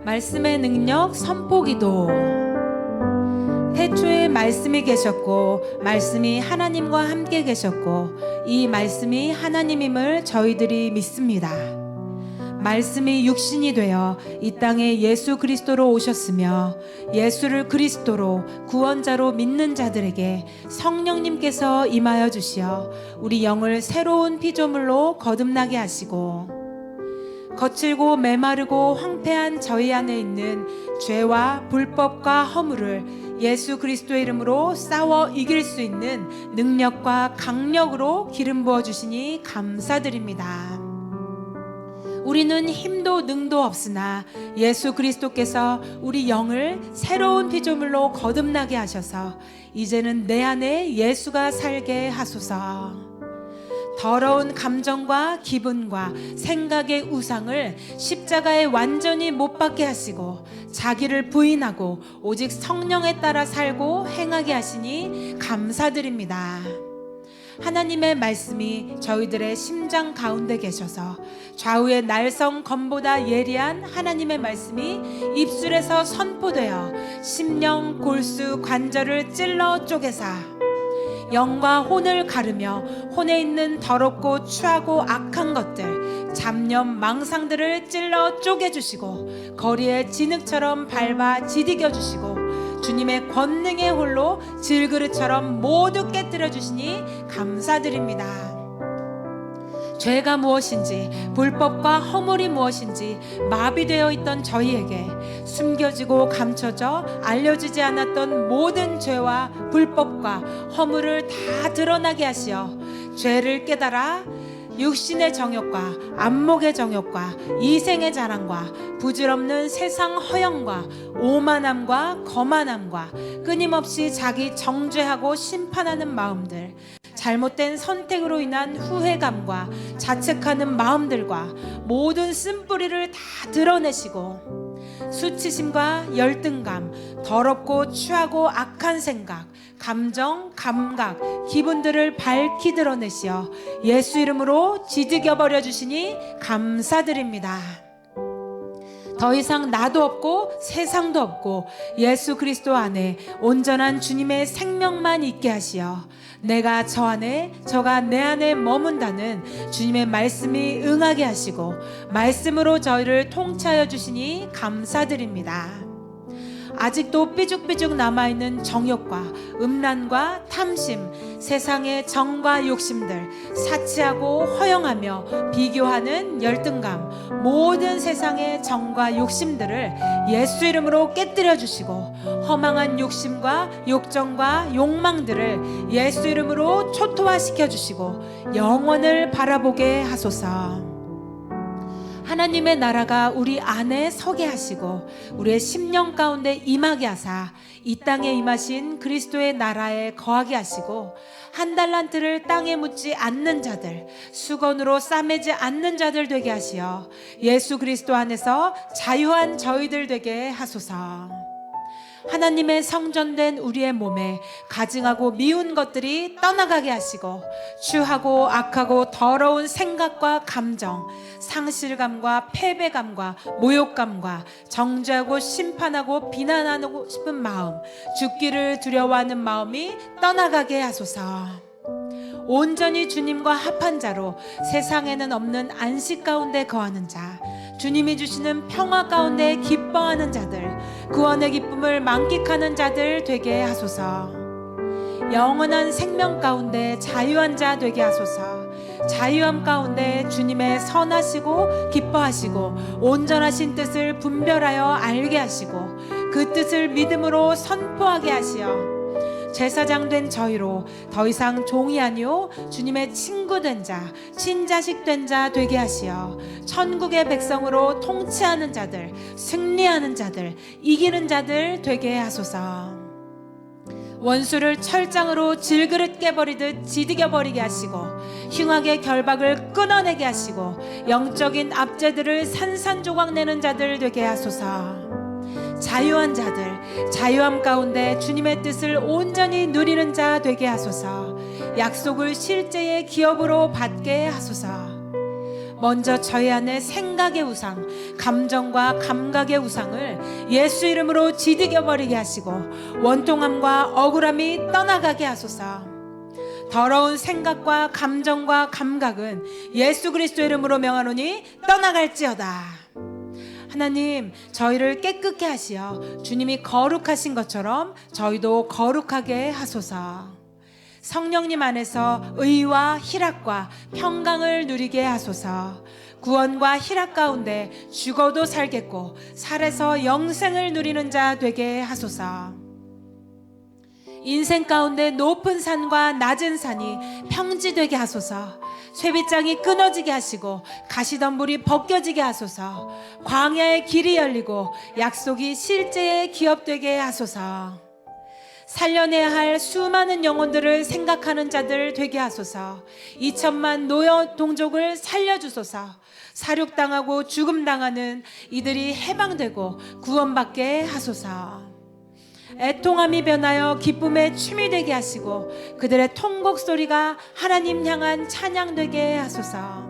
말씀의 능력 선포기도. 태초에 말씀이 계셨고 말씀이 하나님과 함께 계셨고 이 말씀이 하나님임을 저희들이 믿습니다. 말씀이 육신이 되어 이 땅에 예수 그리스도로 오셨으며 예수를 그리스도로 구원자로 믿는 자들에게 성령님께서 임하여 주시어 우리 영을 새로운 피조물로 거듭나게 하시고 거칠고 메마르고 황폐한 저희 안에 있는 죄와 불법과 허물을 예수 그리스도의 이름으로 싸워 이길 수 있는 능력과 강력으로 기름 부어 주시니 감사드립니다. 우리는 힘도 능도 없으나 예수 그리스도께서 우리 영을 새로운 피조물로 거듭나게 하셔서 이제는 내 안에 예수가 살게 하소서. 더러운 감정과 기분과 생각의 우상을 십자가에 완전히 못 박게 하시고 자기를 부인하고 오직 성령에 따라 살고 행하게 하시니 감사드립니다. 하나님의 말씀이 저희들의 심장 가운데 계셔서 좌우의 날성 검보다 예리한 하나님의 말씀이 입술에서 선포되어 심령 골수 관절을 찔러 쪼개사 영과 혼을 가르며 혼에 있는 더럽고 추하고 악한 것들 잡념 망상들을 찔러 쪼개주시고 거리에 진흙처럼 밟아 지디겨 주시고 주님의 권능의 홀로 질그릇처럼 모두 깨뜨려 주시니 감사드립니다. 죄가 무엇인지 불법과 허물이 무엇인지 마비되어 있던 저희에게 숨겨지고 감춰져 알려지지 않았던 모든 죄와 불법과 허물을 다 드러나게 하시어 죄를 깨달아 육신의 정욕과 안목의 정욕과 이생의 자랑과 부질없는 세상 허영과 오만함과 거만함과 끊임없이 자기 정죄하고 심판하는 마음들, 잘못된 선택으로 인한 후회감과 자책하는 마음들과 모든 쓴뿌리를 다 드러내시고 수치심과 열등감, 더럽고 추하고 악한 생각, 감정, 감각, 기분들을 밝히 드러내시어 예수 이름으로 지지겨 버려 주시니 감사드립니다. 더 이상 나도 없고 세상도 없고 예수 그리스도 안에 온전한 주님의 생명만 있게 하시어 내가 저 안에 저가 내 안에 머문다는 주님의 말씀이 응하게 하시고 말씀으로 저희를 통치하여 주시니 감사드립니다. 아직도 삐죽삐죽 남아있는 정욕과 음란과 탐심, 세상의 정과 욕심들, 사치하고 허영하며 비교하는 열등감, 모든 세상의 정과 욕심들을 예수 이름으로 깨뜨려 주시고 허망한 욕심과 욕정과 욕망들을 예수 이름으로 초토화시켜 주시고 영원을 바라보게 하소서. 하나님의 나라가 우리 안에 서게 하시고 우리의 심령 가운데 임하게 하사 이 땅에 임하신 그리스도의 나라에 거하게 하시고 한 달란트를 땅에 묻지 않는 자들, 수건으로 싸매지 않는 자들 되게 하시어 예수 그리스도 안에서 자유한 저희들 되게 하소서. 하나님의 성전된 우리의 몸에 가증하고 미운 것들이 떠나가게 하시고 추하고 악하고 더러운 생각과 감정, 상실감과 패배감과 모욕감과 정죄하고 심판하고 비난하고 싶은 마음, 죽기를 두려워하는 마음이 떠나가게 하소서. 온전히 주님과 합한 자로 세상에는 없는 안식 가운데 거하는 자, 주님이 주시는 평화 가운데 기뻐하는 자들, 구원의 기쁨을 만끽하는 자들 되게 하소서. 영원한 생명 가운데 자유한 자 되게 하소서. 자유함 가운데 주님의 선하시고 기뻐하시고 온전하신 뜻을 분별하여 알게 하시고 그 뜻을 믿음으로 선포하게 하시어 제사장 된 저희로 더 이상 종이 아니오 주님의 친구 된 자, 친자식 된 자 되게 하시어 천국의 백성으로 통치하는 자들, 승리하는 자들, 이기는 자들 되게 하소서. 원수를 철장으로 질그릇 깨버리듯 지디겨 버리게 하시고 흉악의 결박을 끊어내게 하시고 영적인 압제들을 산산조각 내는 자들 되게 하소서. 자유한 자들, 자유함 가운데 주님의 뜻을 온전히 누리는 자 되게 하소서. 약속을 실제의 기업으로 받게 하소서. 먼저 저희 안에 생각의 우상, 감정과 감각의 우상을 예수 이름으로 지디겨버리게 하시고 원통함과 억울함이 떠나가게 하소서. 더러운 생각과 감정과 감각은 예수 그리스도 이름으로 명하노니 떠나갈지어다. 하나님, 저희를 깨끗게 하시어 주님이 거룩하신 것처럼 저희도 거룩하게 하소서. 성령님 안에서 의와 희락과 평강을 누리게 하소서. 구원과 희락 가운데 죽어도 살겠고 살아서 영생을 누리는 자 되게 하소서. 인생 가운데 높은 산과 낮은 산이 평지되게 하소서. 쇠빗장이 끊어지게 하시고 가시덤불이 벗겨지게 하소서. 광야의 길이 열리고 약속이 실제의 기업되게 하소서. 살려내야 할 수많은 영혼들을 생각하는 자들 되게 하소서. 2천만 노여 동족을 살려주소서. 사륙당하고 죽음당하는 이들이 해방되고 구원받게 하소서. 애통함이 변하여 기쁨의 춤이 되게 하시고 그들의 통곡 소리가 하나님 향한 찬양되게 하소서.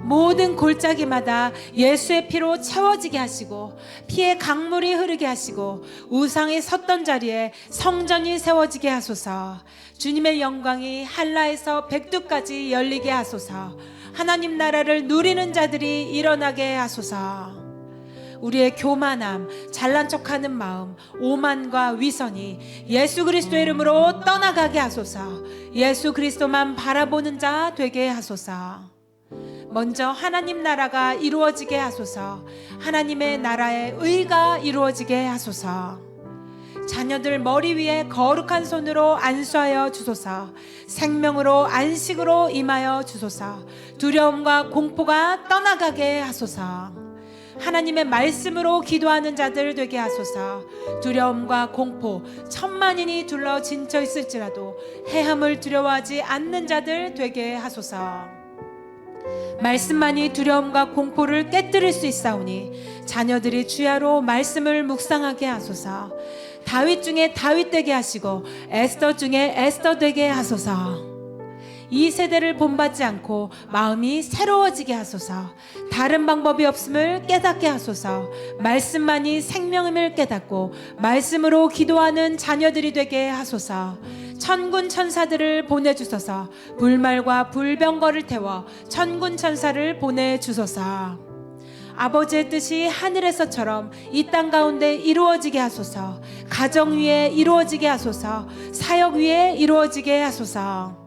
모든 골짜기마다 예수의 피로 채워지게 하시고 피의 강물이 흐르게 하시고 우상이 섰던 자리에 성전이 세워지게 하소서. 주님의 영광이 한라에서 백두까지 열리게 하소서. 하나님 나라를 누리는 자들이 일어나게 하소서. 우리의 교만함, 잘난 척하는 마음, 오만과 위선이 예수 그리스도 이름으로 떠나가게 하소서. 예수 그리스도만 바라보는 자 되게 하소서. 먼저 하나님 나라가 이루어지게 하소서. 하나님의 나라의 의가 이루어지게 하소서. 자녀들 머리 위에 거룩한 손으로 안수하여 주소서. 생명으로 안식으로 임하여 주소서. 두려움과 공포가 떠나가게 하소서. 하나님의 말씀으로 기도하는 자들 되게 하소서. 두려움과 공포 천만인이 둘러 진쳐 있을지라도 해함을 두려워하지 않는 자들 되게 하소서. 말씀만이 두려움과 공포를 깨뜨릴 수 있사오니 자녀들이 주야로 말씀을 묵상하게 하소서. 다윗 중에 다윗 되게 하시고 에스더 중에 에스더 되게 하소서. 이 세대를 본받지 않고 마음이 새로워지게 하소서. 다른 방법이 없음을 깨닫게 하소서. 말씀만이 생명임을 깨닫고 말씀으로 기도하는 자녀들이 되게 하소서. 천군 천사들을 보내주소서. 불말과 불병거를 태워 천군 천사를 보내주소서. 아버지의 뜻이 하늘에서처럼 이 땅 가운데 이루어지게 하소서. 가정 위에 이루어지게 하소서. 사역 위에 이루어지게 하소서.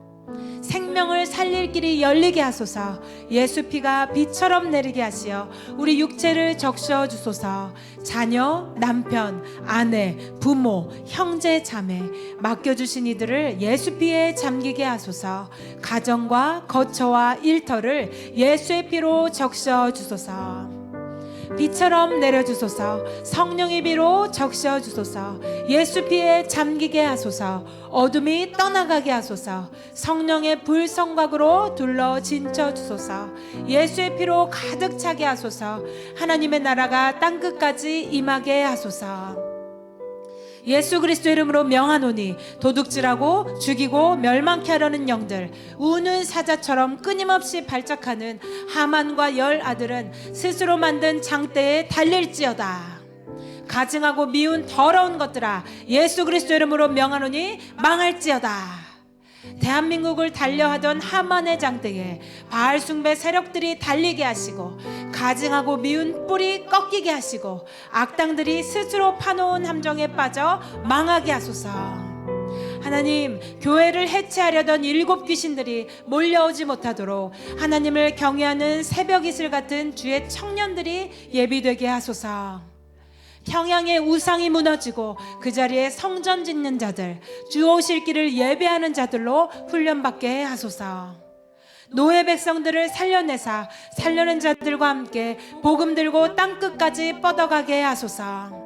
생명을 살릴 길이 열리게 하소서. 예수 피가 비처럼 내리게 하시어 우리 육체를 적셔 주소서. 자녀, 남편, 아내, 부모, 형제, 자매 맡겨주신 이들을 예수 피에 잠기게 하소서. 가정과 거처와 일터를 예수의 피로 적셔 주소서. 비처럼 내려주소서. 성령의 비로 적셔 주소서. 예수 피에 잠기게 하소서. 어둠이 떠나가게 하소서. 성령의 불성곽으로 둘러 진쳐 주소서. 예수의 피로 가득 차게 하소서. 하나님의 나라가 땅끝까지 임하게 하소서. 예수 그리스도 이름으로 명하노니 도둑질하고 죽이고 멸망케 하려는 영들, 우는 사자처럼 끊임없이 발작하는 하만과 열 아들은 스스로 만든 장대에 달릴지어다. 가증하고 미운 더러운 것들아, 예수 그리스도 이름으로 명하노니 망할지어다. 대한민국을 달려하던 하만의 장대에 바알 숭배 세력들이 달리게 하시고 가증하고 미운 뿔이 꺾이게 하시고 악당들이 스스로 파놓은 함정에 빠져 망하게 하소서. 하나님, 교회를 해체하려던 7 귀신들이 몰려오지 못하도록 하나님을 경외하는 새벽 이슬 같은 주의 청년들이 예비되게 하소서. 평양의 우상이 무너지고 그 자리에 성전 짓는 자들, 주 오실 길을 예배하는 자들로 훈련받게 하소서. 노예 백성들을 살려내사 살려낸 자들과 함께 복음 들고 땅끝까지 뻗어가게 하소서.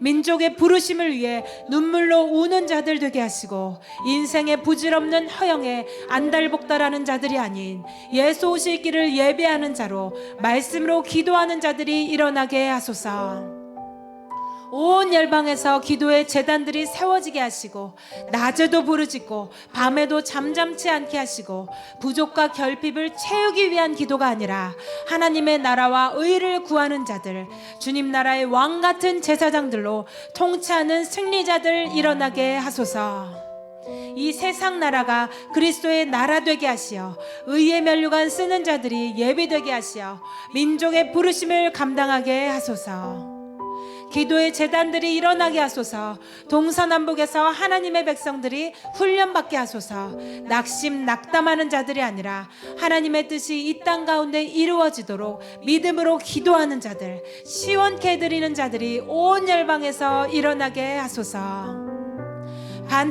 민족의 부르심을 위해 눈물로 우는 자들 되게 하시고 인생의 부질없는 허영에 안달복달하는 자들이 아닌 예수 오실 길을 예배하는 자로 말씀으로 기도하는 자들이 일어나게 하소서. 온 열방에서 기도의 제단들이 세워지게 하시고 낮에도 부르짖고 밤에도 잠잠치 않게 하시고 부족과 결핍을 채우기 위한 기도가 아니라 하나님의 나라와 의를 구하는 자들, 주님 나라의 왕 같은 제사장들로 통치하는 승리자들 일어나게 하소서. 이 세상 나라가 그리스도의 나라 되게 하시어 의의 면류관 쓰는 자들이 예비되게 하시어 민족의 부르심을 감당하게 하소서. 기도의 제단들이 일어나게 하소서. 동서남북에서 하나님의 백성들이 훈련받게 하소서. 낙심 낙담하는 자들이 아니라 하나님의 뜻이 이 땅 가운데 이루어지도록 믿음으로 기도하는 자들, 시원케 드리는 자들이 온 열방에서 일어나게 하소서.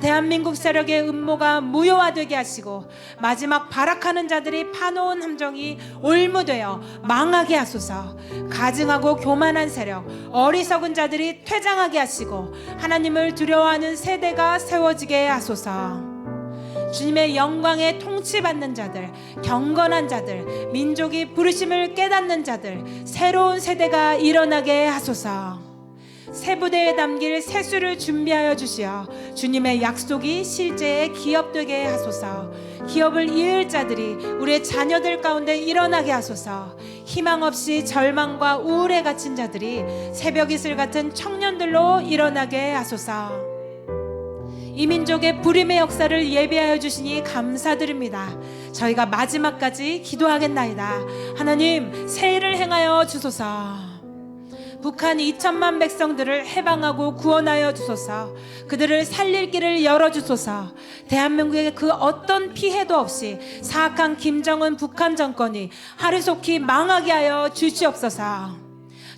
대한민국 세력의 음모가 무효화되게 하시고 마지막 발악하는 자들이 파놓은 함정이 올무되어 망하게 하소서. 가증하고 교만한 세력, 어리석은 자들이 퇴장하게 하시고 하나님을 두려워하는 세대가 세워지게 하소서. 주님의 영광에 통치받는 자들, 경건한 자들, 민족이 부르심을 깨닫는 자들, 새로운 세대가 일어나게 하소서. 새 부대에 담길 새 수를 준비하여 주시어 주님의 약속이 실제의 기업되게 하소서. 기업을 이을 자들이 우리의 자녀들 가운데 일어나게 하소서. 희망 없이 절망과 우울에 갇힌 자들이 새벽 이슬 같은 청년들로 일어나게 하소서. 이 민족의 부림의 역사를 예비하여 주시니 감사드립니다. 저희가 마지막까지 기도하겠나이다. 하나님, 새 일을 행하여 주소서. 북한 2천만 백성들을 해방하고 구원하여 주소서. 그들을 살릴 길을 열어주소서. 대한민국에 그 어떤 피해도 없이 사악한 김정은 북한 정권이 하루속히 망하게 하여 주시옵소서.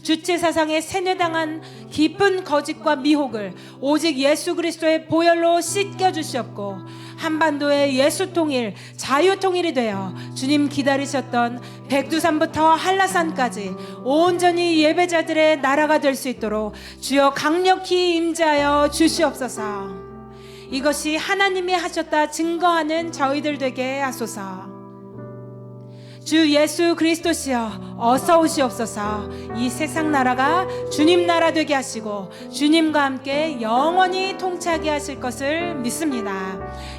주체사상에 세뇌당한 깊은 거짓과 미혹을 오직 예수 그리스도의 보혈로 씻겨주시옵고 한반도의 예수통일, 자유통일이 되어 주님 기다리셨던 백두산부터 한라산까지 온전히 예배자들의 나라가 될 수 있도록 주여 강력히 임재하여 주시옵소서. 이것이 하나님이 하셨다 증거하는 저희들 되게 하소서. 주 예수 그리스도시여 어서 오시옵소서. 이 세상 나라가 주님 나라 되게 하시고 주님과 함께 영원히 통치하게 하실 것을 믿습니다.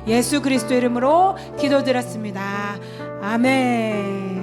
예수 그리스도 이름으로 기도드렸습니다. 아멘.